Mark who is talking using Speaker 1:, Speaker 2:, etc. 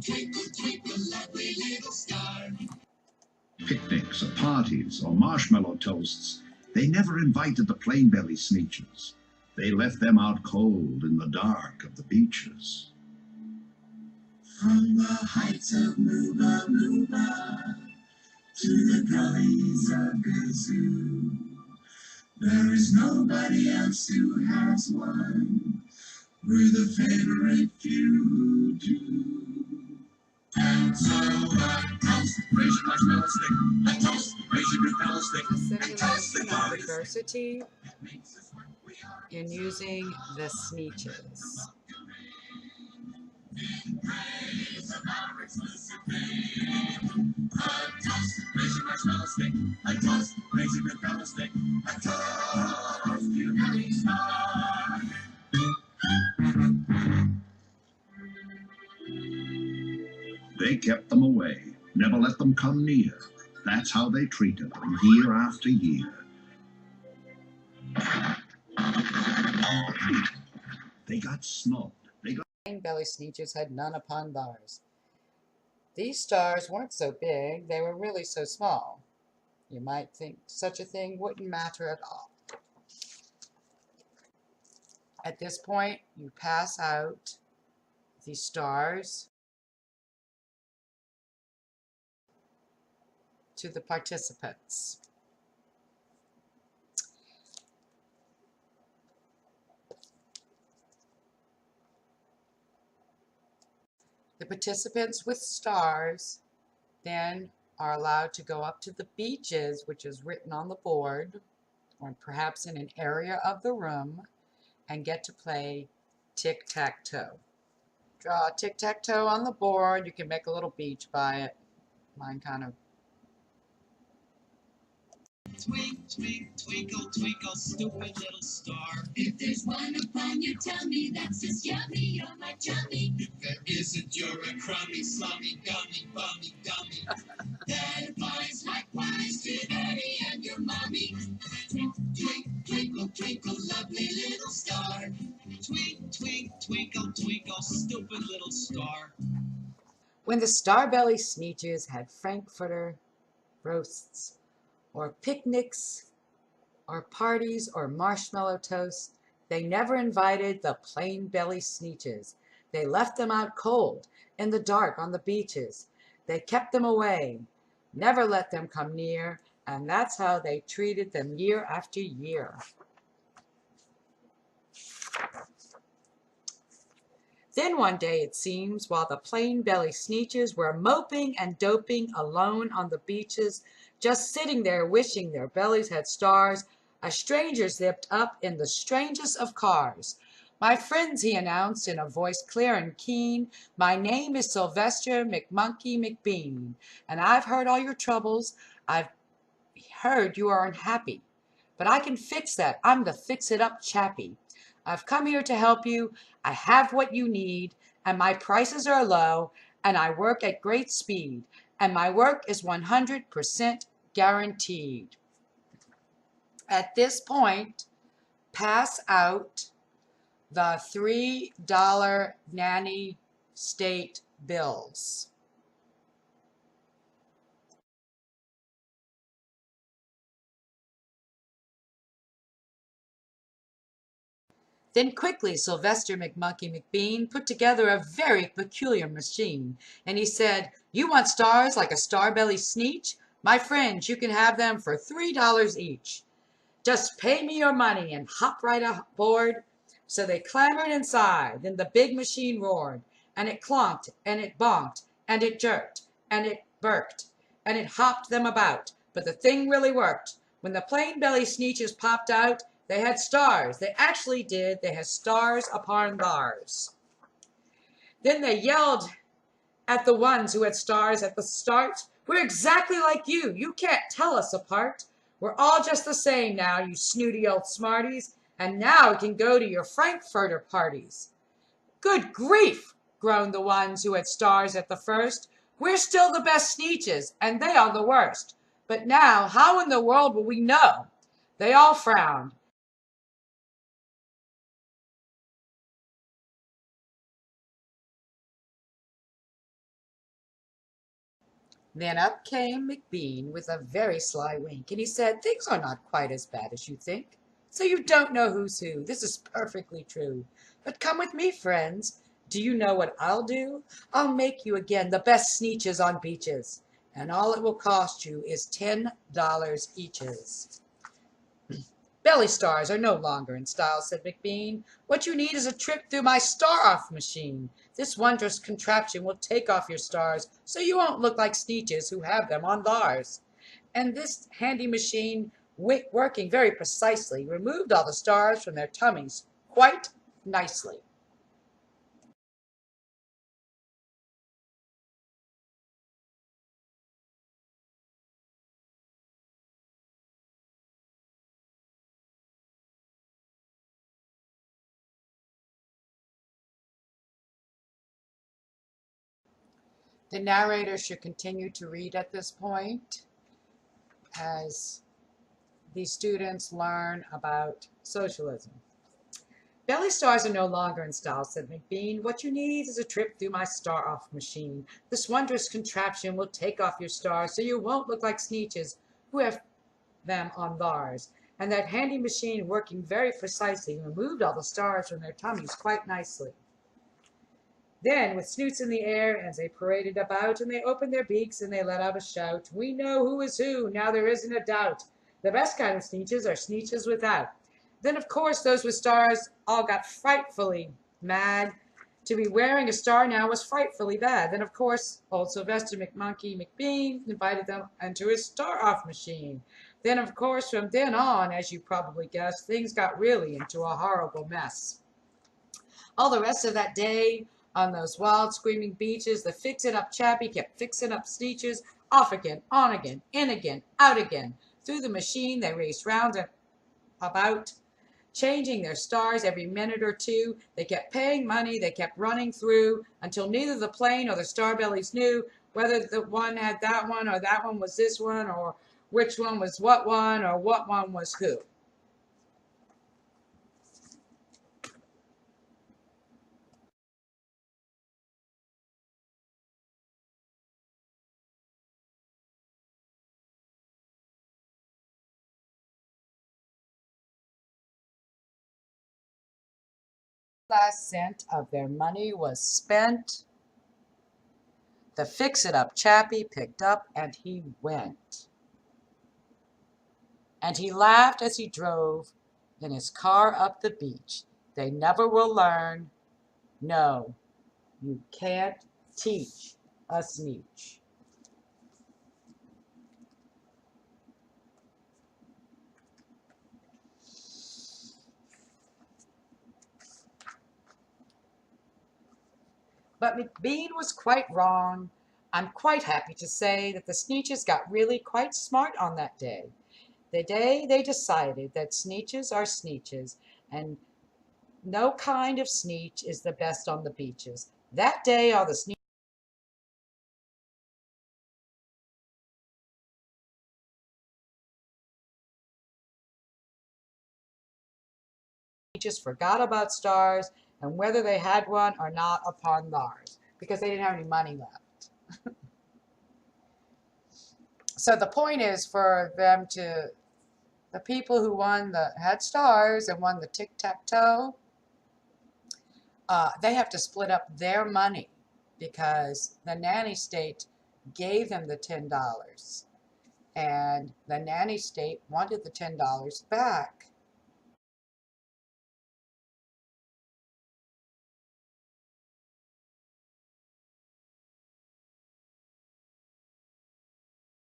Speaker 1: Twinkle, twinkle, lovely little star.
Speaker 2: Picnics or parties or marshmallow toasts, they never invited the plain-belly Sneetches. They left them out cold in the dark of the beaches.
Speaker 1: From the heights of Mooba Mooba to the gullies of Gazoo, there is nobody else who has one. We're the favorite few who do. And so I toast, raise your marshmallow stick. I toast, raise your marshmallow stick.
Speaker 3: A simulation of diversity in using the SNEETCHES.
Speaker 2: They kept them away, never let them come near. That's how they treated them year after year. They got snubbed.
Speaker 3: Plain-belly SNEETCHES had none upon bars. These stars weren't so big, they were really so small. You might think such a thing wouldn't matter at all. At this point, you pass out the stars to the participants. The participants with stars then are allowed to go up to the beaches, which is written on the board, or perhaps in an area of the room, and get to play tic-tac-toe. Draw tic-tac-toe on the board. You can make a little beach by it. Mine kind of.
Speaker 1: Twinkle, twinkle, stupid little star. If there's one upon your tummy, that's just yummy, you're my chummy. If there isn't, you're a crummy, slummy, gummy, bummy, dummy. That applies likewise to Daddy and your mommy. Twinkle, twinkle, lovely little star. Twinkle, twinkle, stupid little star.
Speaker 3: When the Starbelly SNEETCHES had Frankfurter roasts, or picnics, or parties, or marshmallow toasts, they never invited the plain-belly SNEETCHES. They left them out cold, in the dark on the beaches. They kept them away, never let them come near, and that's how they treated them year after year. Then one day, it seems, while the plain-belly SNEETCHES were moping and doping alone on the beaches, just sitting there wishing their bellies had stars, a stranger zipped up in the strangest of cars. "My friends," he announced in a voice clear and keen, "my name is Sylvester McMonkey McBean, and I've heard all your troubles. I've heard you are unhappy. But I can fix that. I'm the fix-it-up chappie. I've come here to help you. I have what you need, and my prices are low, and I work at great speed, and my work is 100% guaranteed." At this point, pass out the $3 nanny state bills. Then quickly Sylvester McMonkey McBean put together a very peculiar machine, and he said, "You want stars like a Starbelly Sneetch? My friends, you can have them for $3 each. Just pay me your money and hop right aboard." So they clambered inside, then the big machine roared, and it clonked, and it bonked, and it jerked, and it burked, and it hopped them about, but the thing really worked. When the plain-belly Sneetches popped out, they had stars. They actually did. They had stars upon bars. Then they yelled at the ones who had stars at the start, "We're exactly like you. You can't tell us apart. We're all just the same now, you snooty old smarties, and now we can go to your Frankfurter parties." "Good grief," groaned the ones who had stars at the first. "We're still the best Sneetches, and they are the worst. But now, how in the world will we know?" They all frowned. Then up came McBean with a very sly wink, and he said, "Things are not quite as bad as you think. So you don't know who's who. This is perfectly true. But come with me, friends. Do you know what I'll do? I'll make you again the best Sneetches on beaches, and all it will cost you is $10 eaches." "Belly stars are no longer in style," said McBean. "What you need is a trip through my star-off machine. This wondrous contraption will take off your stars so you won't look like Sneetches who have them on theirs." And this handy machine, working very precisely, removed all the stars from their tummies quite nicely. The narrator should continue to read at this point as the students learn about socialism. "Belly stars are no longer in style," said McBean. "What you need is a trip through my star-off machine. This wondrous contraption will take off your stars so you won't look like Sneetches who have them on theirs." And that handy machine, working very precisely, removed all the stars from their tummies quite nicely. Then, with snoots in the air, as they paraded about, and they opened their beaks, and they let out a shout, "We know who is who, now there isn't a doubt. The best kind of Sneetches are Sneetches without." Then, of course, those with stars all got frightfully mad. To be wearing a star now was frightfully bad. Then, of course, old Sylvester McMonkey McBean invited them into his star-off machine. Then, of course, from then on, as you probably guessed, things got really into a horrible mess. All the rest of that day, on those wild, screaming beaches, the fix-it-up chappie kept fixing up Sneetches, off again, on again, in again, out again. Through the machine they raced round and about, changing their stars every minute or two. They kept paying money, they kept running through, until neither the plane or the starbellies knew whether the one had that one, or that one was this one, or which one was what one, or what one was who. Last cent of their money was spent. The fix-it-up chappie picked up and he went. And he laughed as he drove in his car up the beach. They never will learn. No, you can't teach a Sneetch. But McBean was quite wrong. I'm quite happy to say that the Sneetches got really quite smart on that day. The day they decided that Sneetches are Sneetches, and no kind of Sneetch is the best on the beaches. That day all the Sneetches forgot about stars and whether they had one or not upon theirs, because they didn't have any money left. So the point is for them to, the people who had stars and won the tic-tac-toe, they have to split up their money because the nanny state gave them the $10, and the nanny state wanted the $10 back.